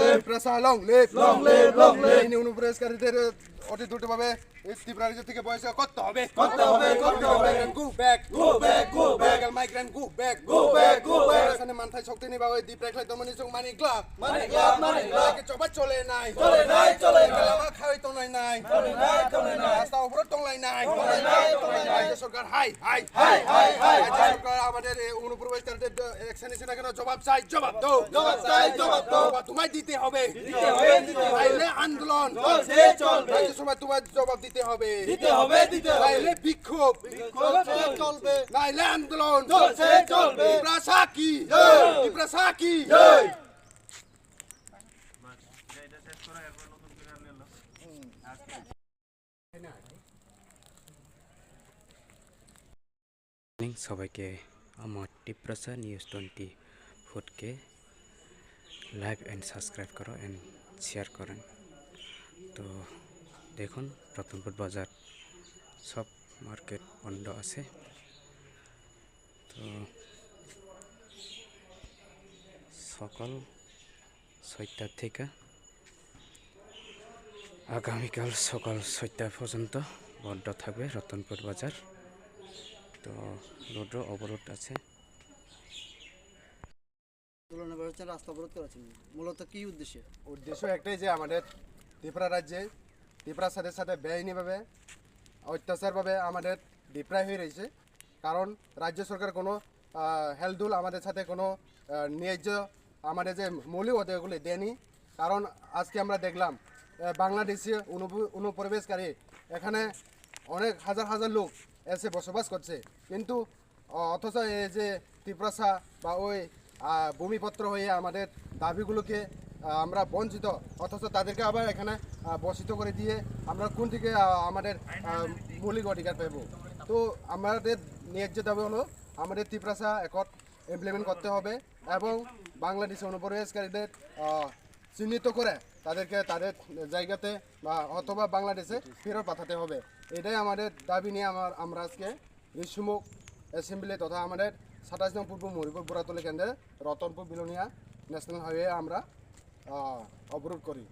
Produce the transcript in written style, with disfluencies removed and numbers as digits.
Tripura long live এই অনুপ্রবেশকারীদের অতি দ্রুতভাবে এই ত্রিপুরা রাজ্য থেকে বহিষ্কার করতে হবে go back migrant go back এখানে মানথাই শক্তি নিবা ওই দ্বীপ রাখলে দমনি চং মানি ক্লাব চবা চলে নাই লামা খাই তো নাই রাস্তা উপরে টংলাই নাই রাজ্য সরকার হাই রাজ্য সরকার আমাদের অনুপ্রবেশকারীদের অ্যাকশন নিছে না কেন জবাব চাই জবাব দাও তোমায় দিতে হবে তাইলে আন্দোলন রাজ্য সভা তোমায় জবাব দিতে হবে নাইলে বিক্ষোভ চলবে নাইলে আন্দোলন চলবে ত্রিপুরা সবাইকে আমার টিপ্রাসা নিউজ 24 के লাইক এন্ড সাবস্ক্রাইব করো এন্ড শেয়ার করেন। তো দেখুন রতনপুর বাজার সব মার্কেট বন্ধ আছে। তো সকাল 6টা থেকে আগামীকাল সকাল 6টা পর্যন্ত বন্ধ থাকবে রতনপুর বাজার। তো রোডও অবরোধ আছে। রাস্তা অবরোধ করেছেন মূলত কি উদ্দেশ্য একটাই যে আমাদের ত্রিপুরা রাজ্যে ত্রিপুরার সাথে সাথে বেআইনিভাবে অত্যাচারভাবে আমাদের বিপ্রায় হয়ে রয়েছে। কারণ রাজ্য সরকার কোনো হেলদুল আমাদের সাথে কোনো ন্যায্য আমাদের যে মৌলিক অধিকারগুলি দেয়নি। কারণ আজকে আমরা দেখলাম বাংলাদেশি অনুপ্রবেশকারী এখানে অনেক হাজার লোক এসে বসবাস করছে, কিন্তু অথচ এই যে ত্রিপুরা বা ওই ভূমিপত্র হয়ে আমাদের দাবিগুলোকে আমরা বঞ্চিত, অথচ তাদেরকে আবার এখানে বসিত করে দিয়ে আমরা কোন থেকে আমাদের মৌলিক অধিকার পাব। তো আমাদের ন্যায্য দাবি হলো আমাদের ত্রিপুরা অ্যাকর্ড ইমপ্লিমেন্ট করতে হবে এবং বাংলাদেশি অনুপ্রবেশকারীদের চিহ্নিত করে তাদেরকে তাদের জায়গাতে বা অথবা বাংলাদেশে ফেরত পাঠাতে হবে। এটাই আমাদের দাবি নিয়ে আমরা আজকে ঋষিমুখ অ্যাসেম্বলি তথা আমাদের 27 নং পূর্ব মরিপুর বুড়াতলি কেন্দ্রে রতনপুর বিলোনিয়া ন্যাশনাল হাইওয়ে আমরা অবরোধ করি।